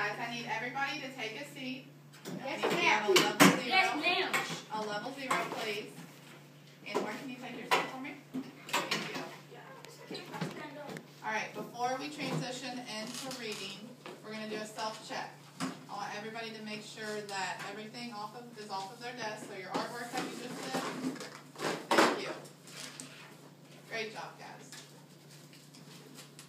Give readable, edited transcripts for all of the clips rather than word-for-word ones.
guys, I need everybody to take a seat. Yes, ma'am. Yes, ma'am. A level 0, please. And where can you take your seat for me? Thank you. Alright, before we transition into reading, we're going to do a self-check. I want everybody to make sure that everything is off of their desk. So your artwork that you just did. Thank you. Great job, guys.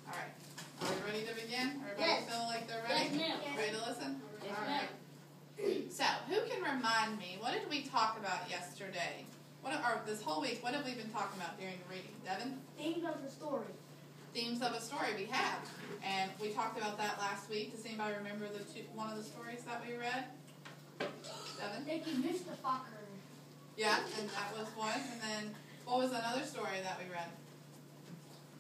Alright. Are we ready to begin? Everybody feel like they're ready? Yes, ma'am. Ready to listen? Yes, Alright. So, who can remind me, what did we talk about yesterday? Or this whole week, what have we been talking about during the reading? Devin? Themes of the story. Themes of a story we have. And we talked about that last week. Does anybody remember one of the stories that we read? Devin? They can miss the fucker. Yeah, and that was one. And then, what was another story that we read?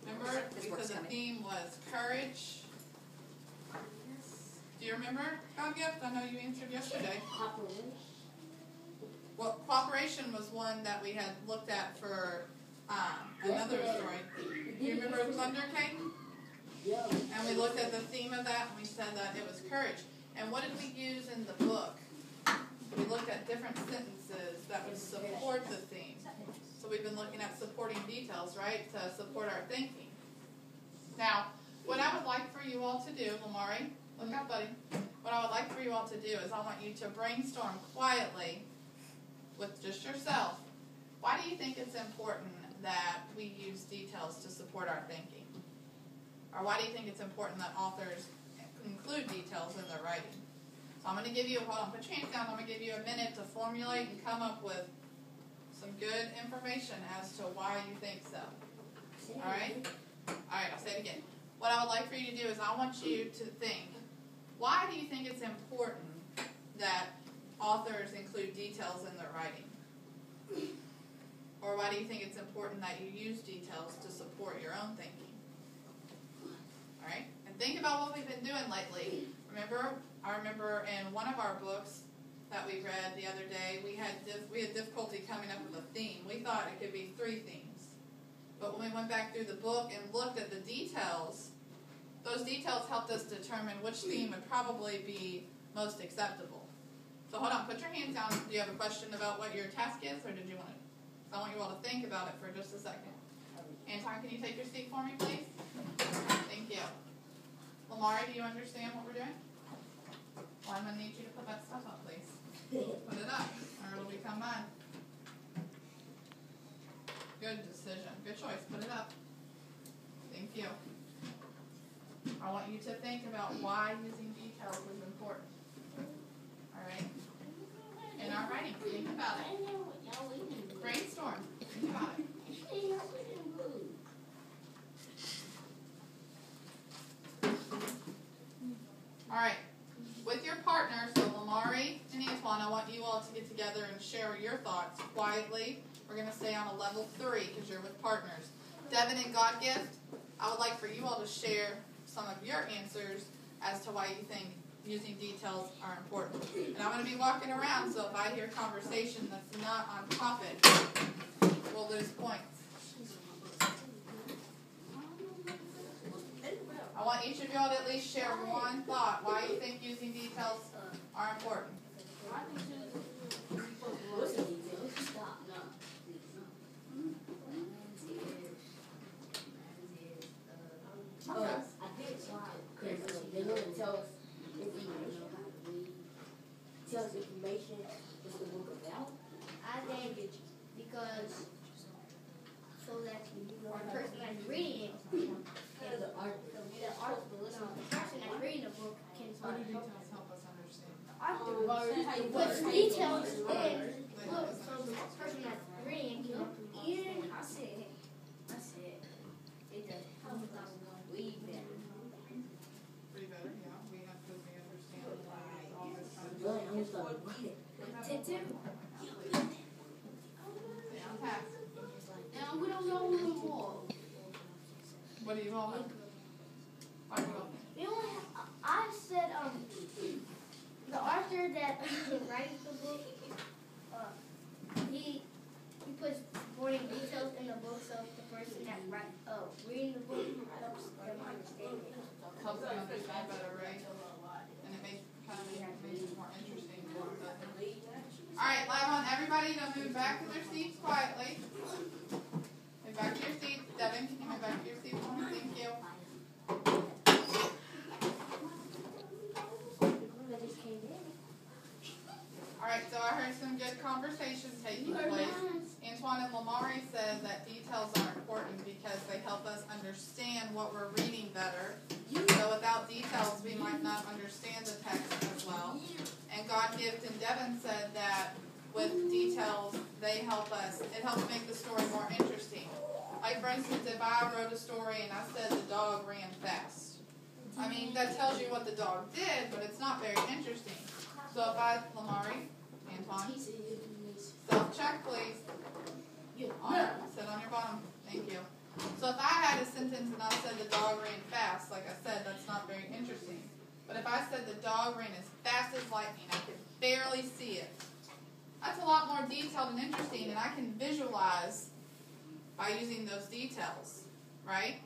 Remember? Because the theme was courage. Do you remember, God Gift? I know you answered yesterday. Cooperation. Well, cooperation was one that we had looked at for another story. Do you remember Thunder King? Yeah. And we looked at the theme of that, and we said that it was courage. And what did we use in the book? We looked at different sentences that would support the theme. So we've been looking at supporting details, right, to support our thinking. Now, what I would like for you all to do, Lamari, look up, buddy. What I would like for you all to do is I want you to brainstorm quietly with just yourself. Why do you think it's important that we use details to support our thinking? Or why do you think it's important that authors include details in their writing? So I'm going to give you, hold on, put your hands down. I'm going to give you a minute to formulate and come up with some good information as to why you think so. All right? All right, I'll say it again. What I would like for you to do is I want you to think, why do you think it's important that authors include details in their writing? Or why do you think it's important that you use details to support your own thinking? All right? And think about what we've been doing lately. I remember in one of our books that we read the other day, we had difficulty coming up with a theme. We thought it could be 3 themes. But when we went back through the book and looked at the details, those details helped us determine which theme would probably be most acceptable. So hold on, put your hands down. Do you have a question about what your task is, or did you want to? I want you all to think about it for just a second. Anton, can you take your seat for me, please? Thank you. Lamari, do you understand what we're doing? Well, I'm going to need you to put that stuff up, please. Put it up, or it'll become mine. Good decision. Good choice. Put it up. Thank you. I want you to think about why using details is important. All right? In our writing, think about it. Brainstorm. Think about it. All right. With your partner, so Lamari and Antoine, I want you all to get together and share your thoughts quietly. We're going to stay on a level 3 because you're with partners. Devin and God Gift, I would like for you all to share some of your answers as to why you think using details are important. And I'm going to be walking around, so if I hear conversation that's not on topic, we'll lose points. I want each of y'all to at least share one thought why you think using details are important. Tells information is the book about. I think it's because so that the person that's reading it, the person that's reading the book can What do details help us understand? puts details in book so the person that's reading can read. I said, it does help us read better. Pretty better, yeah. We have to understand why all this kind of stuff. And we don't know who more. What do you all have? We only have, I said the author that writes the book, he puts supporting details in the book so the person that reading the book helps them understand it. Helps them understand better, right? And it makes everybody to move back to their seats quietly. Move back to your seats. Devin, can you move back to your seat for me? Thank you. Alright, so I heard some good conversation taking place. Antoine and Lamari said that details are important because they help us understand what we're reading better. So without details, we might not understand the text as well. And God-Gift and Devin said that with details, they help us. It helps make the story more interesting. Like, for instance, if I wrote a story and I said the dog ran fast. I mean, that tells you what the dog did, but it's not very interesting. So if I, Lamari, Antoine, self-check, please. Sit on your bottom. Thank you. So if I had a sentence and I said the dog ran fast, like I said, that's not very interesting. But if I said the dog ran as fast as lightning, I could barely see it. That's a lot more detailed and interesting, and I can visualize by using those details, right?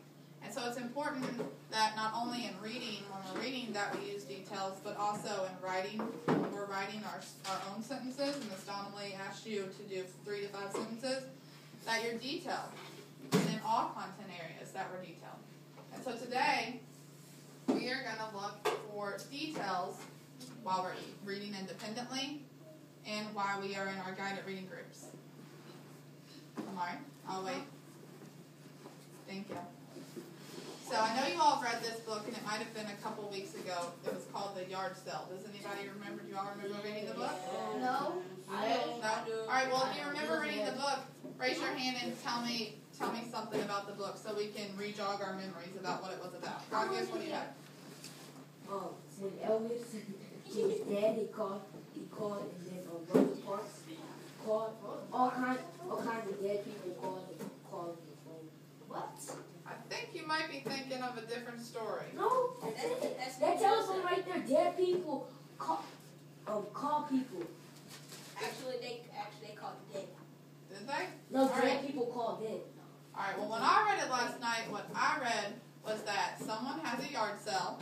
And so it's important that not only in reading, when we're reading, that we use details, but also in writing, when we're writing our own sentences, and Ms. Donnelly asked you to do 3 to 5 sentences, that you're detailed in all content areas that were detailed. And so today, we are going to look for details while we're reading independently and while we are in our guided reading groups. Alright, I'll wait. Thank you. So I know you all have read this book, and it might have been a couple weeks ago. It was called The Yard Sale. Does anybody remember? Do you all remember reading the book? No. No? All right, well, if you remember reading the book, raise your hand and tell me something about the book so we can re-jog our memories about what it was about. God, guess what do you have? When Elvis, his dad, he called, and then Rosa Parks called, all kinds of dead people called the phone. What? I think you might be thinking of a different story. No, that telephone right there, dead people call people. Actually, they called it dead. Did they? No, All dead right. people call dead. All right, well, when I read it last night, what I read was that someone has a yard sale,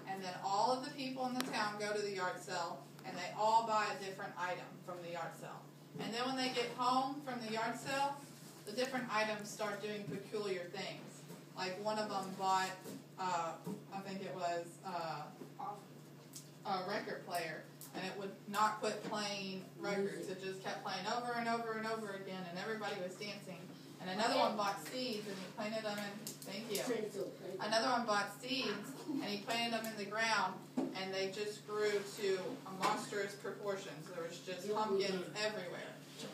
and then all of the people in the town go to the yard sale, and they all buy a different item from the yard sale. And then when they get home from the yard sale, the different items start doing peculiar things. Like one of them bought, I think it was a record player, and it would not quit playing records. It just kept playing over and over and over again, and everybody was dancing. And another one bought seeds, and he planted them in, thank you. Another one bought seeds, and he planted them in the ground, and they just grew to monstrous proportions. There was just pumpkins everywhere.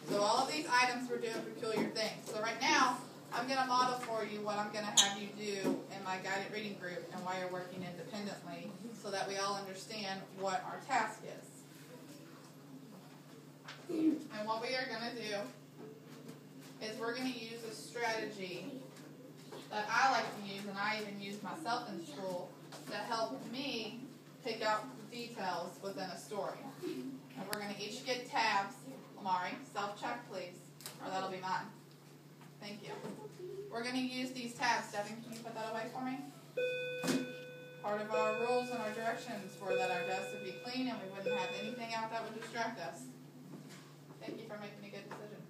So all of these items were doing peculiar things. So right now, I'm going to model for you what I'm going to have you do in my guided reading group and why you're working independently so that we all understand what our task is. And what we are going to do is we're going to use a strategy that I like to use, and I even use myself in school, to help me pick out the details within a story. And we're going to each get tabs. Lamari, self-check, please, or that'll be mine. Thank you. We're going to use these tabs. Devin, can you put that away for me? Part of our rules and our directions were that our desks would be clean and we wouldn't have anything out that would distract us. Thank you for making a good decision.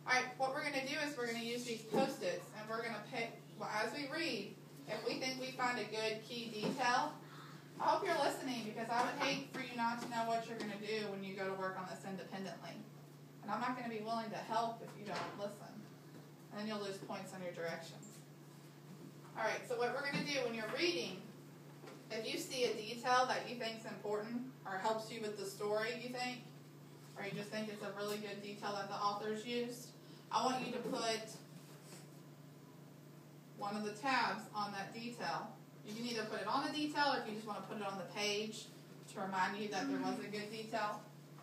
All right, what we're going to do is we're going to use these Post-its, and we're going to pick, well, as we read, if we think we find a good key detail. I hope you're listening, because I would hate for you not to know what you're going to do when you go to work on this independently. And I'm not going to be willing to help if you don't listen. And then you'll lose points on your directions. All right, so what we're going to do when you're reading, if you see a detail that you think is important or helps you with the story, you think, or you just think it's a really good detail that the authors used, I want you to put one of the tabs on that detail. You can either put it on the detail, or if you just want to put it on the page to remind you that there was a good detail.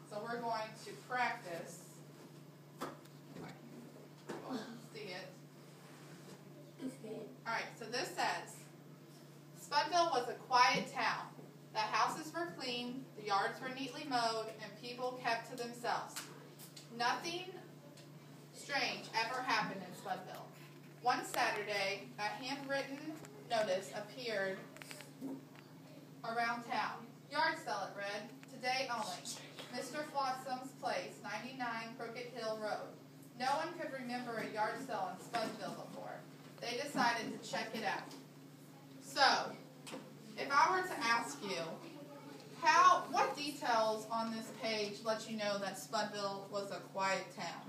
So we're going to practice. If I can see it. All right, so this says, Spudville was a quiet town. The houses were clean, the yards were neatly mowed, and people kept to themselves. Nothing strange ever happened in Spudville. One Saturday, a handwritten notice appeared around town. Yard sale, it read, today only. Mr. Flotsam's place, 99 Crooked Hill Road. No one could remember a yard sale in Spudville before. They decided to check it out. So, if I were to ask you, what details on this page let you know that Spudville was a quiet town?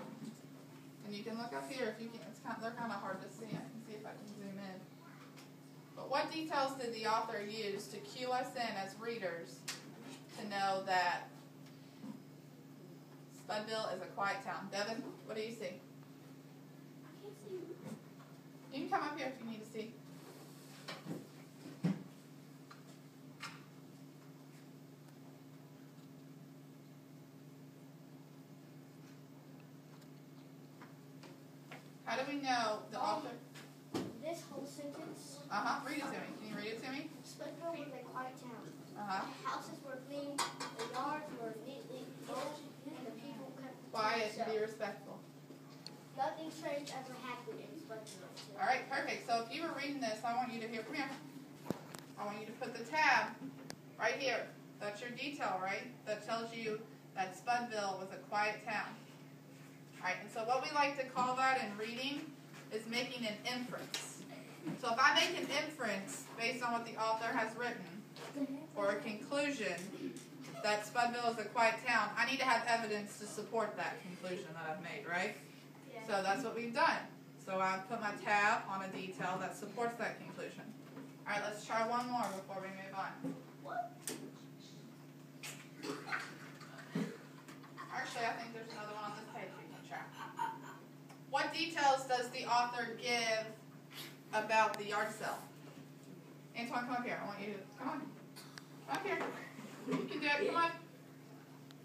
And you can look up here if you can. They're kind of hard to see. I can see if I can zoom in. But what details did the author use to cue us in as readers to know that Spudville is a quiet town? Devin, what do you see? I can't see. You can come up here if you need to see. How do we know the author? This whole sentence. Read it to me. Can you read it to me? Spudville was a quiet town. Uh-huh. The houses were clean, the yards were neatly mowed, and the people kept Quiet and be themselves. respectful. Nothing strange ever happened in Spudville. All right, perfect. So if you were reading this, I want you to come here. I want you to put the tab right here. That's your detail, right? That tells you that Spudville was a quiet town. All right, and so what we like to call that in reading is making an inference. So if I make an inference based on what the author has written, or a conclusion that Spudville is a quiet town, I need to have evidence to support that conclusion that I've made, right? Yeah. So that's what we've done. So I've put my tab on a detail that supports that conclusion. All right, let's try one more before we move on. What? Actually, I think there's another one on this page we can try. What details does the author give about the yard sale? Antoine, come up here. I want you to, come on. Come up here. You can do it. Come on.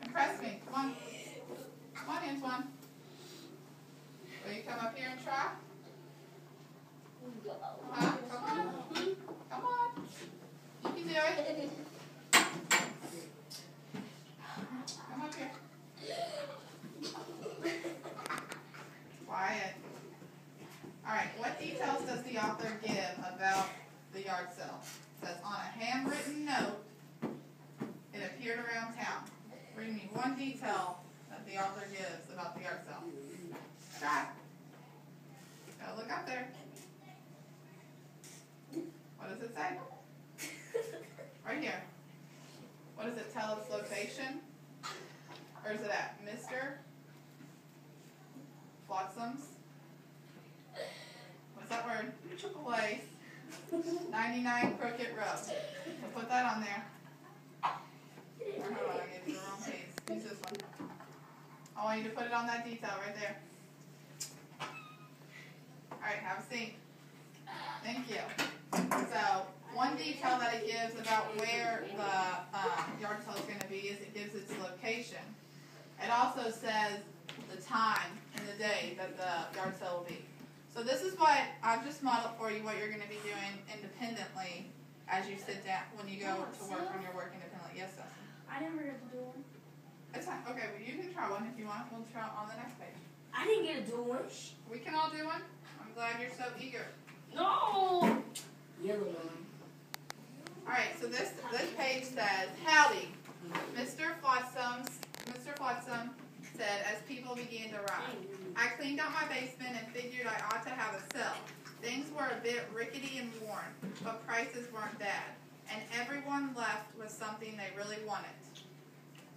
Impress me. Come on. Come on, Antoine. Will you come up here and try? Huh? Come on. Come on. You can do it. Come up here. Quiet. Alright, what details does the author give about the yard sale? It says, on a handwritten note, it appeared around town. Read me one detail that the author gives about the yard sale. Try. Gotta look up there. What does it say? Right here. What does it tell its location? Or is it at Mr. Flotsam's? What's that word? Place. 99 Crooked Road. So put that on there. Or hold on, I gave you the wrong page. Use this one. I want you to put it on that detail right there. Alright, have a seat. Thank you. So, one detail that it gives about where the yard sale is going to be is it gives its location. It also says the time and the day that the yard sale will be. So this is what I've just modeled for you, what you're going to be doing independently as you sit down when you go to work when you're working independently. Yes, Dustin? I never got to do one. It's fine. Okay, well you can try one if you want. We'll try on the next page. I didn't get to do one. We can all do one. I'm glad you're so eager. No. Yellow one. Alright, so this page says, howdy, Mr. Flotsam said as people began to arrive. I cleaned out my basement and figured I ought to have a sale. Things were a bit rickety and worn, but prices weren't bad. And everyone left with something they really wanted.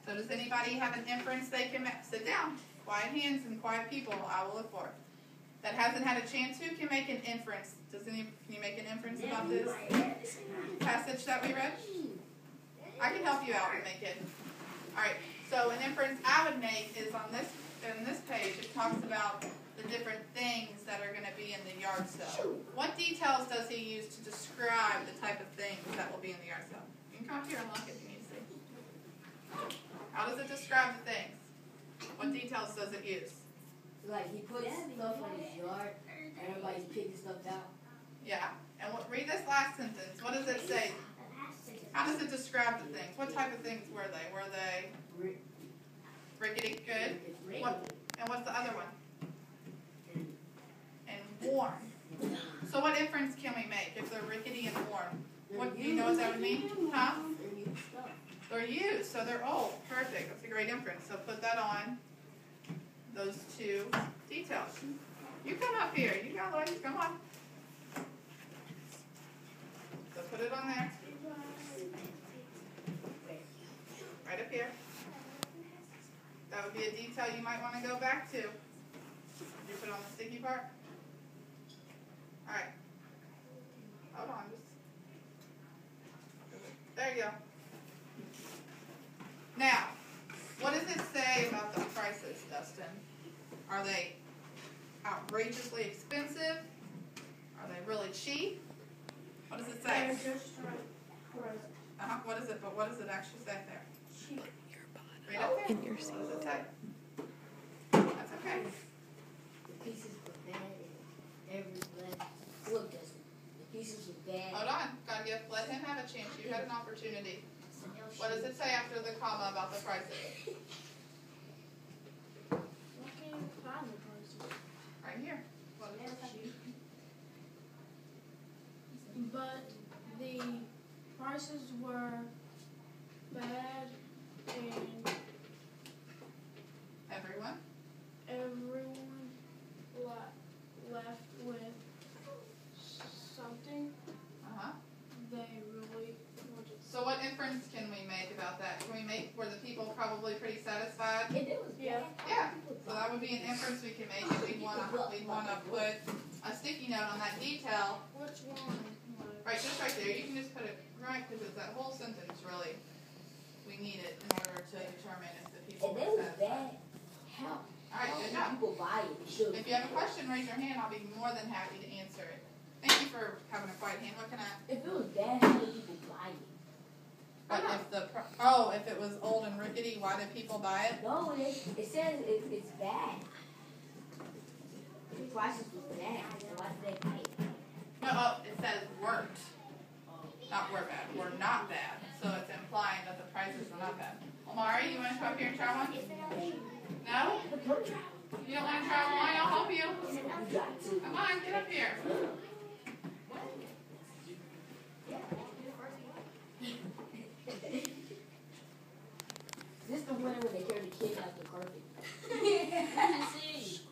So does anybody have an inference they can make? Sit down. Quiet hands and quiet people I will look for. That hasn't had a chance, who can make an inference? Can you make an inference about this passage that we read? I can help you out and make it. Alright, so an inference I would make is on this page, it talks about the different things that are going to be in the yard sale. What details does he use to describe the type of things that will be in the yard sale? You can come up here and look if you need to see. How does it describe the things? What details does it use? Like he puts stuff in his yard, everybody's picking stuff out. Yeah. And read this last sentence. What does it say? How does it describe the things? What type of things were they? Were they rickety? Good. And what's the other one? And worn. So what inference can we make if they're rickety and worn? What do you know what that would mean? Huh? They're used, so they're old. Perfect. That's a great inference. So put that on those two details. You come up here. You got Lloyd. Come on. So put it on there. Right up here. That would be a detail you might want to go back to. Did you put on the sticky part? All right. Hold on. There you go. Now, what does it say about the prices, Dustin? Are they outrageously expensive? Are they really cheap? What does it say? What is it? But what does it actually say there? Cheap. Read up there. What does it say? That's okay. The pieces were bad and every look, the pieces were bad. Hold on. Let him have a chance. You had an opportunity. What does it say after the comma about the prices? Right here. What does it say? But the prices were bad and Everyone? everyone left with something Uh-huh. they really wanted. So what inference can we make about that? Can we make, were the people probably pretty satisfied? Yeah. Yeah. So that would be an inference we can make if we'd want to put a sticky note on that detail. Which one? Right, just right there. You can just put it right, because it's that whole sentence really, we need it in order to determine if the people And were they was satisfied. bad. How? All right, good How job. people buy it? Sure. If you have a question, raise your hand. I'll be more than happy to answer it. Thank you for having a quiet hand. What can I? If it was bad, how did people buy it? But if it was old and rickety, why did people buy it? No, it says it's bad. The prices were bad. So why did they buy it? No, it says weren't. Not were bad. Were not bad. So it's implying that the prices were not bad. Omari, you want to come up here and try one? No? You don't want to try one? I'll help you. You got to. Come on, get up here. This is the winner when they carry the kid out the carpet.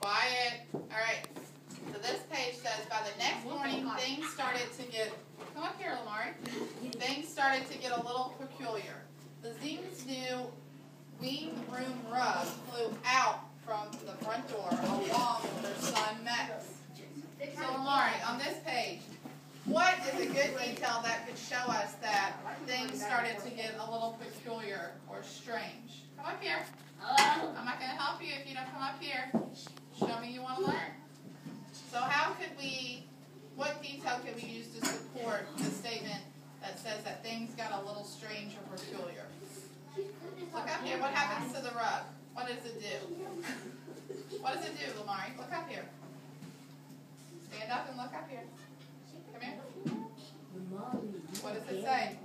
Quiet. All right. So this page says, by the next morning, things started to get, come up here, Lamar. Things started to get a little peculiar. The Zing's new wing room rug flew out from the front door along with her son Max. So Lamar, on this page, what is a good detail that could show us that things started to get a little peculiar or strange? Come up here. I'm not going to help you if you don't come up here. Show me you want to learn. So what detail can we use to support the statement that says that things got a little strange or peculiar? Look up here. What happens to the rug? What does it do? What does it do, Lamari? Look up here. Stand up and look up here. Come here. What does it say?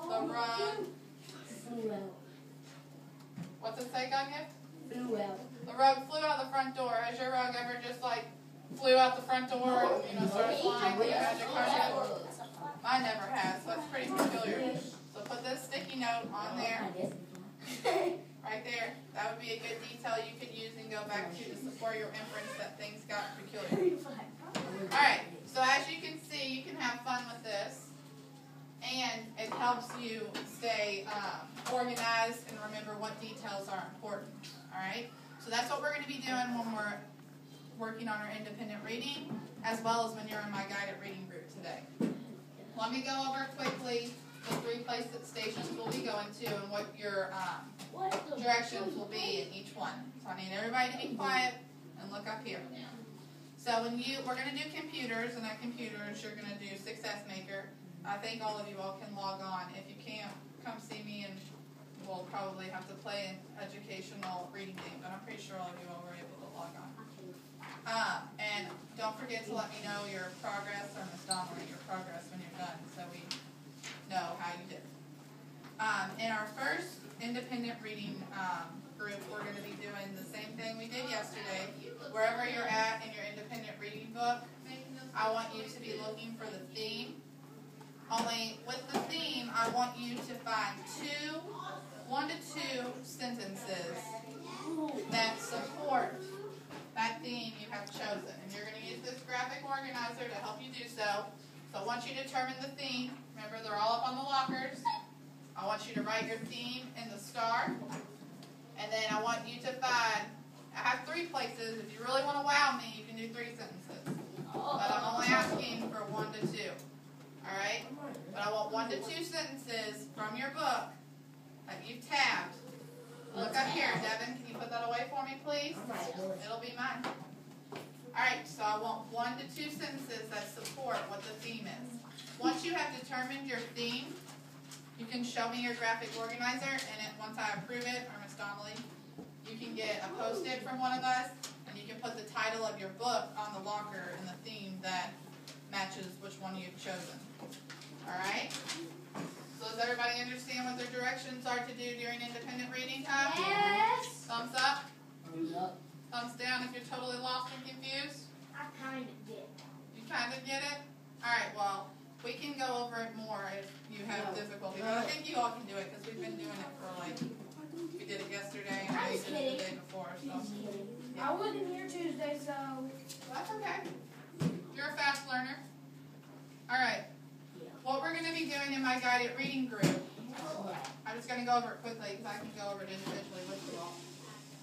The rug. What's it say, Gungift? The rug flew out the front door. Has your rug ever just flew out the front door and started flying like a magic carpet? Mine never has, so it's pretty peculiar. So put this sticky note on there. Right there. That would be a good detail you could use and go back to support your inference that things got peculiar. Alright, so as you can see, you can have fun with this. And it helps you stay organized and remember what details are important. Alright? So that's what we're going to be doing when we're working on our independent reading, as well as when you're in my guided reading group today. Let me go over quickly the 3 places stations we'll be going to and what your directions will be in each one. So I need everybody to be quiet and look up here. So we're going to do computers, and at computers you're going to do Success Maker. I think all of you all can log on. If you can't, come see me and we'll probably have to play an educational reading game, but I'm pretty sure all of you all were able to log on. And don't forget to let me know your progress, or Ms. Donnelly, your progress when you're done, so we know how you did. In our first independent reading group, we're going to be doing the same thing we did yesterday. Wherever you're at in your independent reading book, I want you to be looking for the theme Only with the theme, I want you to find 1 to 2 sentences that support that theme you have chosen. And you're going to use this graphic organizer to help you do so. So once you determine the theme, remember they're all up on the lockers. I want you to write your theme in the star. And then I want you to find, I have 3 places. If you really want to wow me, you can do 3 sentences. But I'm only asking for 1 to 2. Alright? But I want 1 to 2 sentences from your book that you've tabbed. Look up here, Devin. Can you put that away for me, please? It'll be mine. Alright, so I want 1 to 2 sentences that support what the theme is. Once you have determined your theme, you can show me your graphic organizer, and once I approve it, or Miss Donnelly, you can get a Post-it from one of us, and you can put the title of your book on the locker and the theme that matches which one you've chosen. Alright? So does everybody understand what their directions are to do during independent reading time? Yes. Thumbs up? Thumbs up. Thumbs down if you're totally lost and confused? I kind of did. You kind of get it? Alright, well, we can go over it more if you have difficulty. But I think you all can do it because we've been doing it for we did it yesterday and we did it the day before. So. I wasn't here Tuesday, so. That's okay. You're a fast learner. Alright. What we're going to be doing in my guided reading group, I'm just going to go over it quickly because I can go over it individually with you all.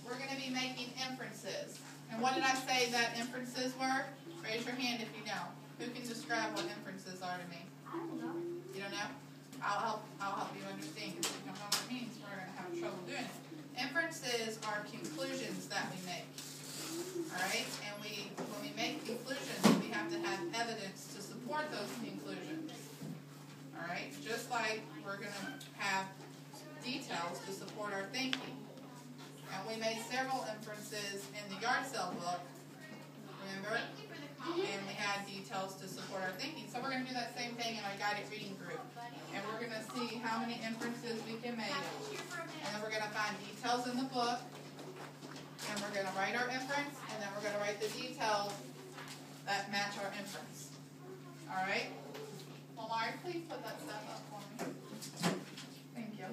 We're going to be making inferences. And what did I say that inferences were? Raise your hand if you know. Who can describe what inferences are to me? I don't know. You don't know? I'll help you understand because if you don't know what it means, we're going to have trouble doing it. Inferences are conclusions that we make. Alright? And when we make conclusions, we have to have evidence to support those conclusions. Alright? Just like we're going to have details to support our thinking. And we made several inferences in the yard sale book. Remember? And we had details to support our thinking. So we're going to do that same thing in our guided reading group. And we're going to see how many inferences we can make. And then we're going to find details in the book. And we're going to write our inference. And then we're going to write the details that match our inference. Alright? Well, Mari, please put that stuff up for me. Thank you.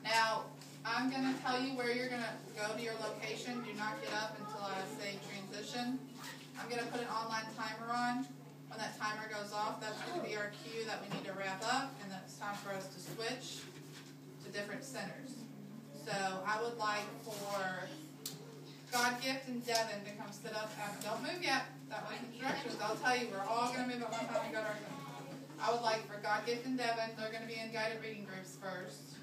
Now, I'm going to tell you where you're going to go to your location. Do not get up until I say transition. I'm going to put an online timer on. When that timer goes off, that's going to be our cue that we need to wrap up, and then it's time for us to switch to different centers. So I would like for God Gift and Devin to come sit up. Don't move yet. That was instructions. I'll tell you, we're all going to move at one time and go to our center. I would like for God Gift and Devin, they're going to be in guided reading groups first.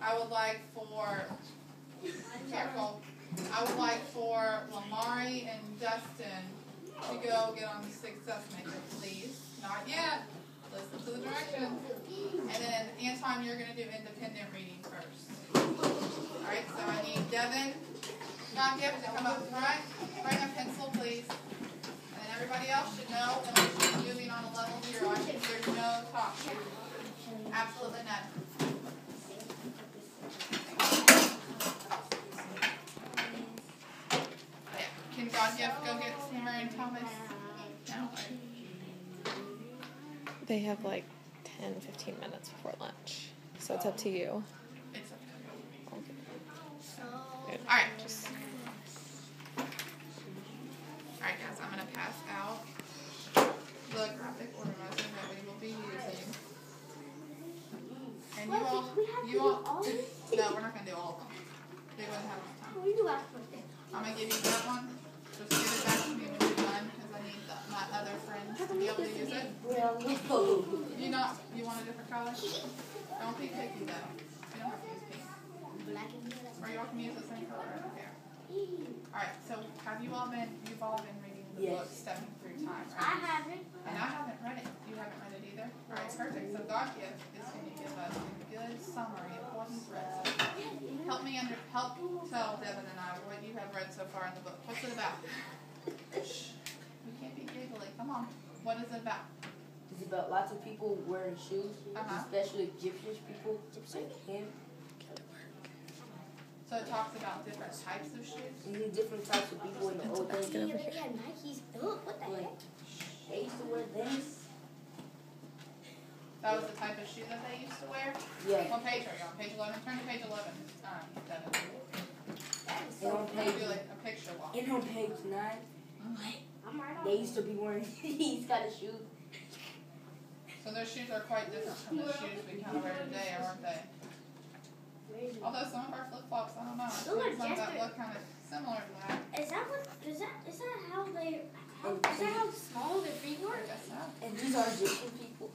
I would like for, careful, I would like for Lamari and Dustin to go get on the Success Maker, please. Not yet. Listen to the directions. And then, Anton, you're going to do independent reading first. Alright, so I need Devin, God Gift to come up front. Bring a pencil, please. And then everybody else should know, unless you're moving on a level 0, there's no talk. Absolutely none. Can God Gift go get Summer and Thomas? No. They have like 10-15 minutes before lunch, so it's up to you. It's up to you. Okay. Alright. Alright guys, I'm going to pass out the graphic organizer that we will be using. And you all, no, we're not going to do all of them. They wouldn't have enough time. I'm going to give you that one. Just give it back to me when you're done, because I need my other friends to be able to use it. You want a different color? Don't be picky though. You don't have to use pink. Or you all can use the same color, I don't care. Alright, so you've all been reading the book Stepping Through Time, right? I haven't. And I haven't read it. You haven't read it either? Alright, perfect. So God Gift is going to give us a good summary of what he's read. Help tell Devin and I what you have read so far in the book. What's it about? Shh. We can't be giggly. Come on. What is it about? It's about lots of people wearing shoes, especially Egyptian people, like him. So it talks about different types of shoes? Different types of people in the old days. Yeah, but they had Nikes. Ugh, what the heck? They used to wear this. That was the type of shoe that they used to wear? Yeah. What page are you on? Page 11? Turn to page 11. Devin. And on We'll page do like a picture walk. and on page 9, I'm right on. they used to be wearing these kind of shoes. So their shoes are quite different from the shoes we kind of wear today, aren't they? Although some of our flip-flops, I don't know. Those are Some that just look kind of similar to that. Is that how they? Is that how small their feet I were? guess so. And these are Egyptian people.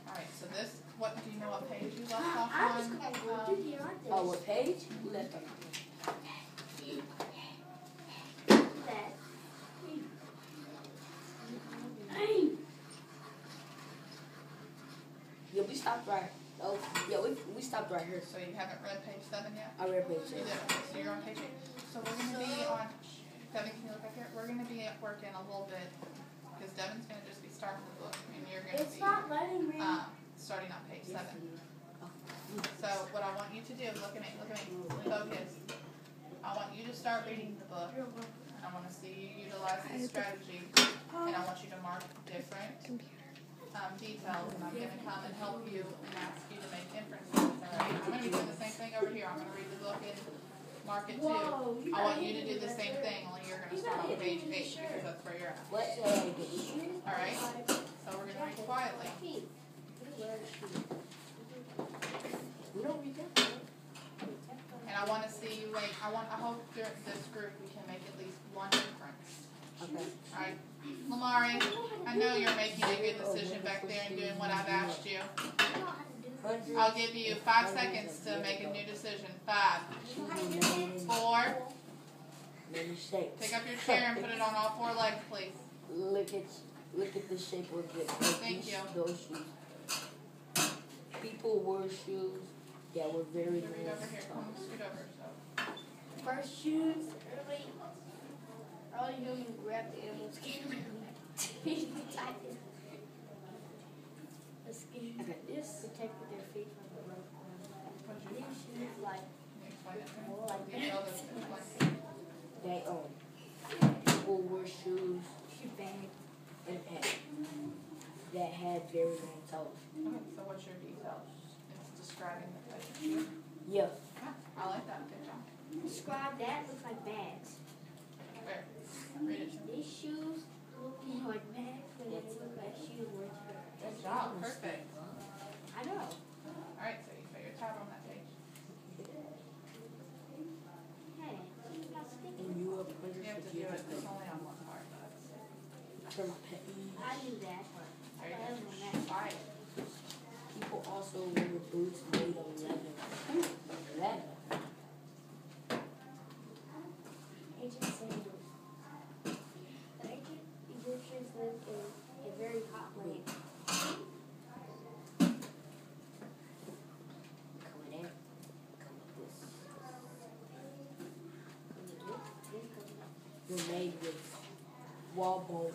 Alright, so this, what, do you know what page you left off I'm on? just gonna go to the art. Oh, what page? You left on. That. Yeah, we stopped right. Oh, yeah, we stopped right here. So you haven't read page 7 yet? I read page You 6. did, okay, so you're on page 8. So we're going to be on, Devin, can you look up here? We're going to be working a little bit, because Devin's going to just be starting the book, and you're going to It's be not letting me. starting on page 7. So what I want you to do, look at me, focus. I want you to start reading the book, and I want to see you utilize this strategy, and I want you to mark different details, and I'm going to come and help you and ask you to make inferences. Alright, I'm going to be doing the same thing over here. I'm going to read the book and mark it too. I want you to do the same thing, only you're going to start on page 8 because that's where you're at. What? Alright, so we're going to read quietly. We don't read that. And I want to see you like, I hope during this group we can make at least one inference. Okay. Alright, Lamari, I know you're making a good decision back there and doing what I've asked you. I'll give you 5 seconds to make a new decision. 5, 4, pick up your chair and put it on all 4 legs, please. Look at the shape of it. Thank you. Those shoes. People wore shoes that were very Scoot over here, come scoot over. So. First shoes, all you do is grab the animal skin. The skin. This protected their feet from the rope. These shoes, like, more like that. They people wore shoes and pants that had very long toes. Okay, so what's your detail? It's describing the type of shoe. Yeah. Yeah, I like that. Good job. Describe that, looks like bags. Where? Read it to me. These shoes look more like bags than they look like shoes. Good job. Perfect. I know. Alright, so you put your tab on that page. Hey, And you were You have to do it. It's only on one part. from pet. I knew that. There you go. Alright. People also wore boots made of leather. Leather. Ancient sandals. The ancient Egyptians lived in a very hot land. Come with that. Come with this. Were made with whalebone.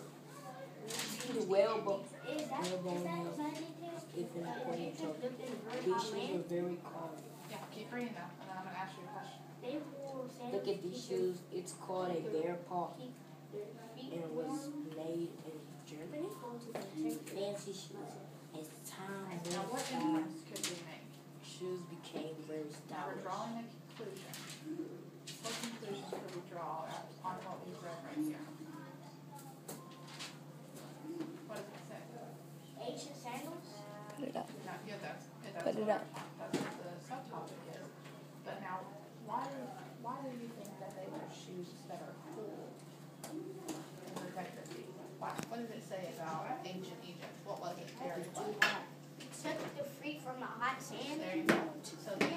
Whalebone. Is that Whalebone. detail? If an important Ancient lived in a very These hot shoes land. are very common. Yeah, keep reading that, and then I'm going to ask you a question. They wore sandals. Look at these shoes. It's called a bear paw, Keep their feet and it was made in Germany. warm to protect their Fancy shoes. As time Now, what went by, inference could we make? shoes became very Now we're stylish. drawing a conclusion. What conclusion could we draw on what we've read right here? What does it say? ancient sandals. Put it up. No, yeah, that's Put it up. That's what the subtopic is. But now, why do you think that they wear shoes that are cool and protect their feet? Why? What did it say about ancient Egypt? What was it? Very what? Took the feet from the hot sand. There you go. So the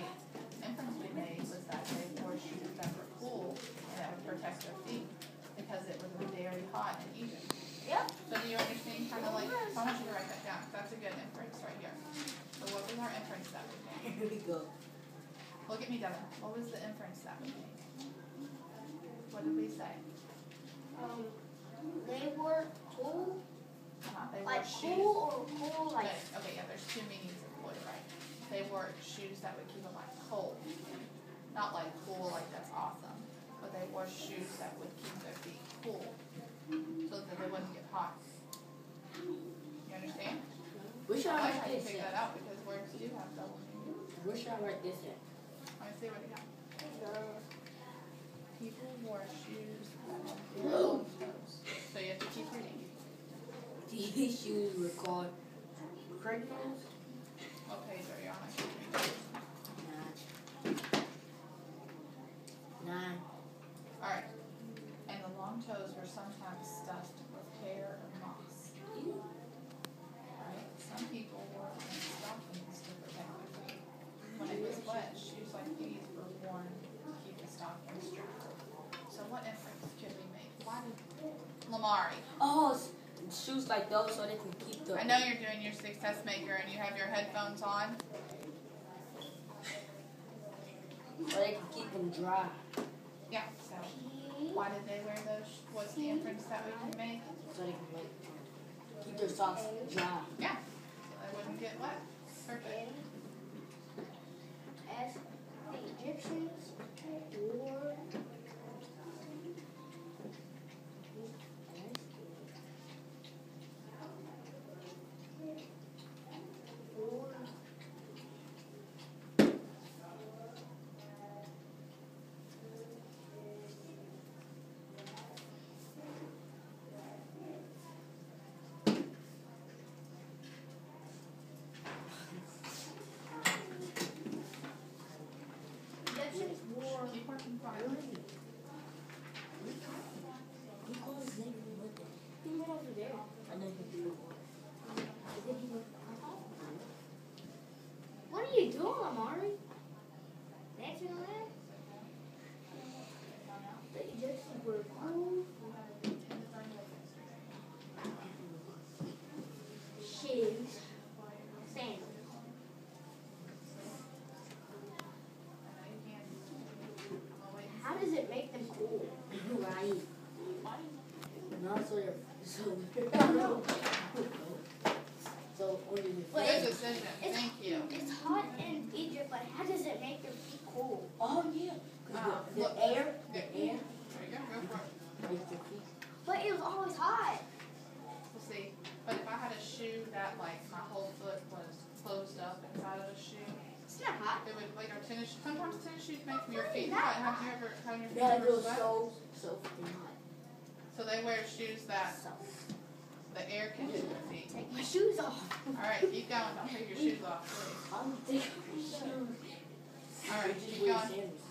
inference we made was that they wore shoes that were cool and that would protect their feet because it was very hot in Egypt. Yep. So do you understand kind of like, so I want you to write that down. That's a good inference right here. So what was our inference that we made? Here we go. Look at me, Devin. What was the inference that we made? What did we say? They were cool. They wore Like shoes. cool or cool like. Okay, yeah, there's 2 meanings of cool, right? They wore shoes that would keep them like cold. Not like cool, like that's awesome. But they wore shoes that would keep their feet cool. So that they wouldn't get hot. should I I write can this figure at? that out because words do have double meaning. Where should I write this at? Let me see what he got. People wore shoes that had very long toes. So you have to keep reading. These shoes were called crayons. What page are you on? I can't read. 9. Alright. And the long toes were sometimes stuffed with hair or moss. Right? Some people wore them in stockings to protect their feet. When it was wet, shoes like these were worn to keep the stockings dry. So what inference could we make? Why did Lamari? Oh, shoes like those so they can keep the. I know you're doing your success maker and you have your headphones on. So they can keep them dry. Yeah, so why did they wear those? What's the inference that we can make? So they can keep their socks dry. Yeah, so they wouldn't get wet. Perfect. As the Egyptians wore Egyptians wore Keep working fine. He called his name. He went over there. And then he threw one. What are you doing, Amari? Dancing around? The Egyptians were cool shoes, sandals. How does it make them cool? Right. No, so they're. So only the Good decision. Thank you. It's hot in Egypt, but how does it make their feet cool? Oh, yeah. The Look. air. The There air you go. Go for it. makes their feet. But it was always hot. We'll see. But if I had a shoe that like my whole foot was closed up inside of the shoe, It's not hot. it would like our tennis. Sometimes tennis shoes make your feet hot. Have you ever had your feet Yeah, ever those sweat? so freaking hot. So they wear shoes that So. the air can hit their feet. Take my shoes off. All right, keep going. Don't take your shoes off, please. I'm taking my shoes. All right, Just keep wear going. sandals.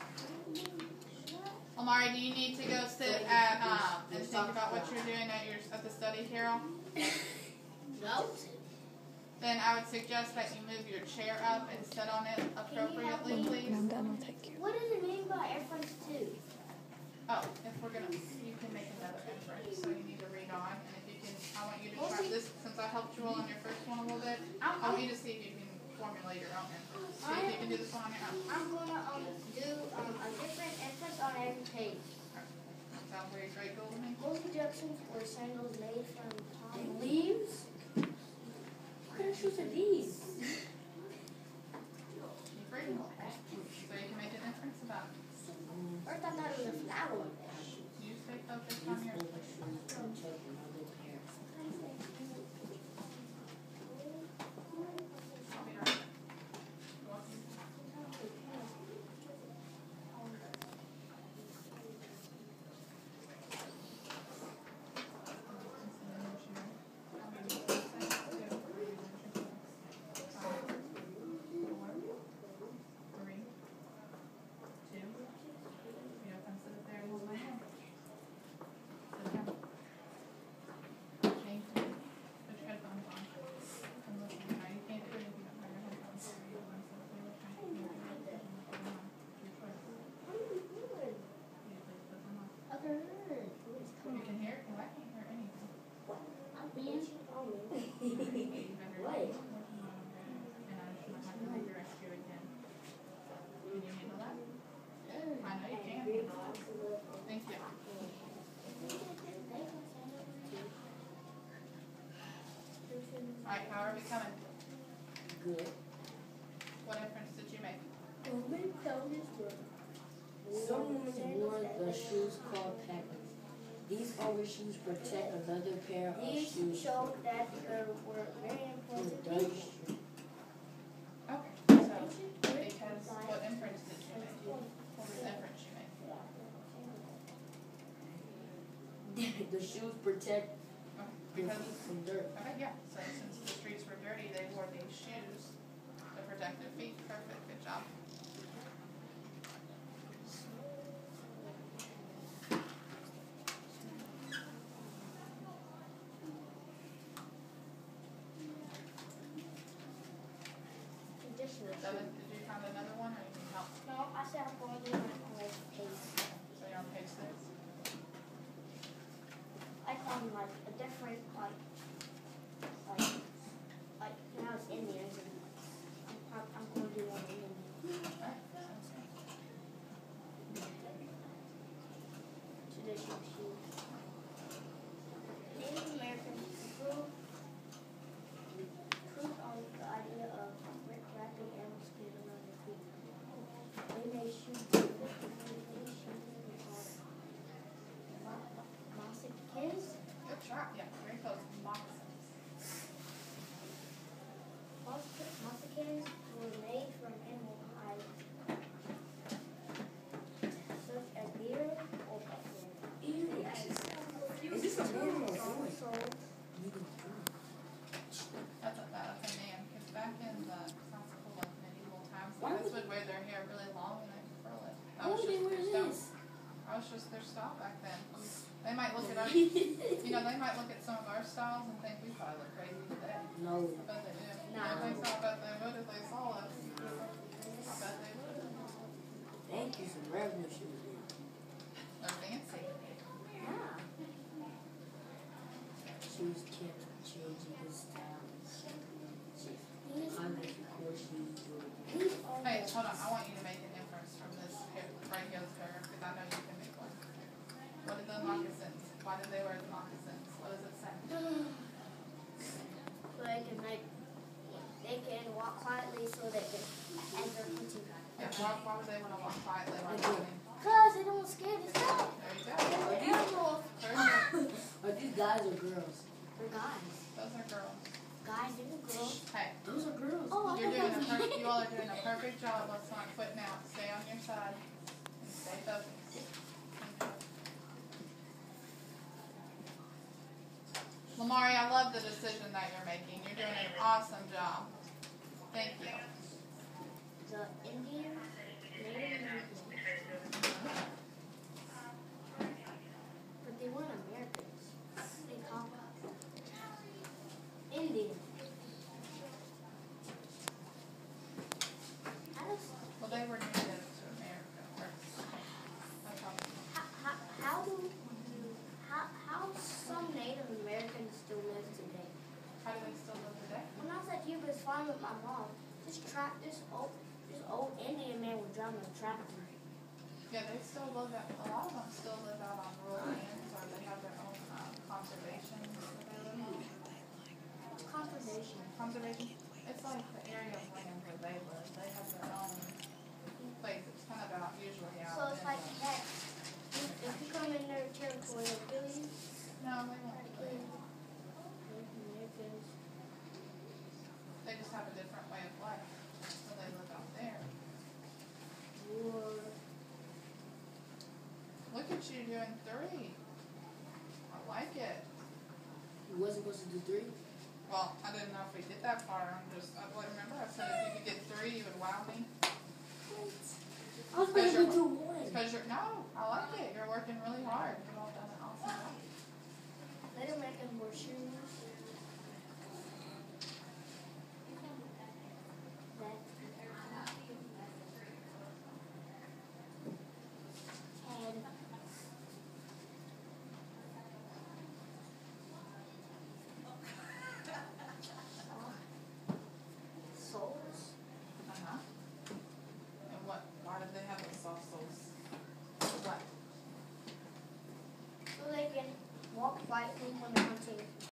Omari, do you need to go sit at and think about what you're doing at the study, Carol? No. Then I would suggest that you move your chair up and sit on it appropriately, When please. I'm done, I'll take you. What does it mean by inference two? Oh, if we're gonna, you can make another inference, so you need to read on, and if you can, I want you to try this, since I helped you all on your first one a little bit, I want you to see if you can formulate your own inference. See if you can do this one on your own. I'm gonna do a different inference on every page. Sounds very grateful to me. Most Egyptians wore sandals made from palm And leaves? What kind of shoes are these? Keep reading. So you can make an inference about it. First I thought it was a flower. You stay focused on your. I'll be right back. You're welcome. You can hear it, well, I can't hear anything. What? And I just have to redirect you again. Can you handle that? I know you can handle that. Thank you. Alright, how are we coming? Good. What inference did you make? Some women wore the shoes called packers. These overshoes protect another pair of These shoes showed that there were very important from dirt, shoes protect your Because, feet from dirt. okay, yeah, so since the streets were dirty, they wore these shoes to protect their feet. Perfect, good job. Conditioner. So did you find another one or you need help? No, I said I'm going to do my pace. So you're on page 6. I call them like a different like now it's Indians and I'm going to do one in Alright, sounds good. traditional shoes. Native Americans improved on the idea of wrapping animal skin around their feet. They made shoes called moccasins. Good job, yeah, very close. Moccasins. Moccasins were made from animal hides, such as deer or buffalo. Is this a man or a boy? That's a man, because back in the classical, like medieval times, the Why guys would- would wear their hair really long and then curl it. Why would they wear this? That was just their style back then. They might look at our, they might look at some of our styles and think we probably look crazy today. No. I bet they do. No. I bet they would if they saw us. I bet they would. Thank you for revenue shoes. They're fancy. Yeah. Shoes kept changing his style. I like the core shoes. These are Hey, hold on. I want you to make an inference from this here, right here's curve, because I know you can make one. What did the moccasins? Why did they wear the moccasins? What does it say? so they can walk quietly so they can enter hunting. Yeah, why would they want to walk quietly while running? Because they don't scare the stuff. There you go. They're animals. Perfect. Are these guys or girls? They're guys. Those are girls. Guys, they're girls. Hey, Those are girls. Oh, I you thought all are doing a perfect job. Let's not quit now. Stay on your side and stay focused. Lamari, I love the decision that you're making. You're doing an awesome job. Thank you. The Indian Native Americans. But they weren't Americans. They called Indian. Well, they were native to America first. That's how. How some Native Americans still live today? How do they still live today? When I was at Cuba farm with my mom, this old Indian man was driving a tractor. Yeah, they still live out. A lot of them still live out on rural lands, or they have their own conservation that they live on. Conservation. Conservation. It's like the area of land where they live. They have their own place. It's kind of out usually out. So it's in like the- that. If you come in their territory, they'll kill you. No, they won't. Native Americans. They just have a different way of life. So they live out there. War. Look at you doing 3. I like it. You wasn't supposed to do 3? Well, I didn't know if we get that far. Remember I said if you could get 3, you would wow me. I was supposed to do 1. Because no, I like it. You're working really hard. You've all done an awesome job. Native Americans wore shoes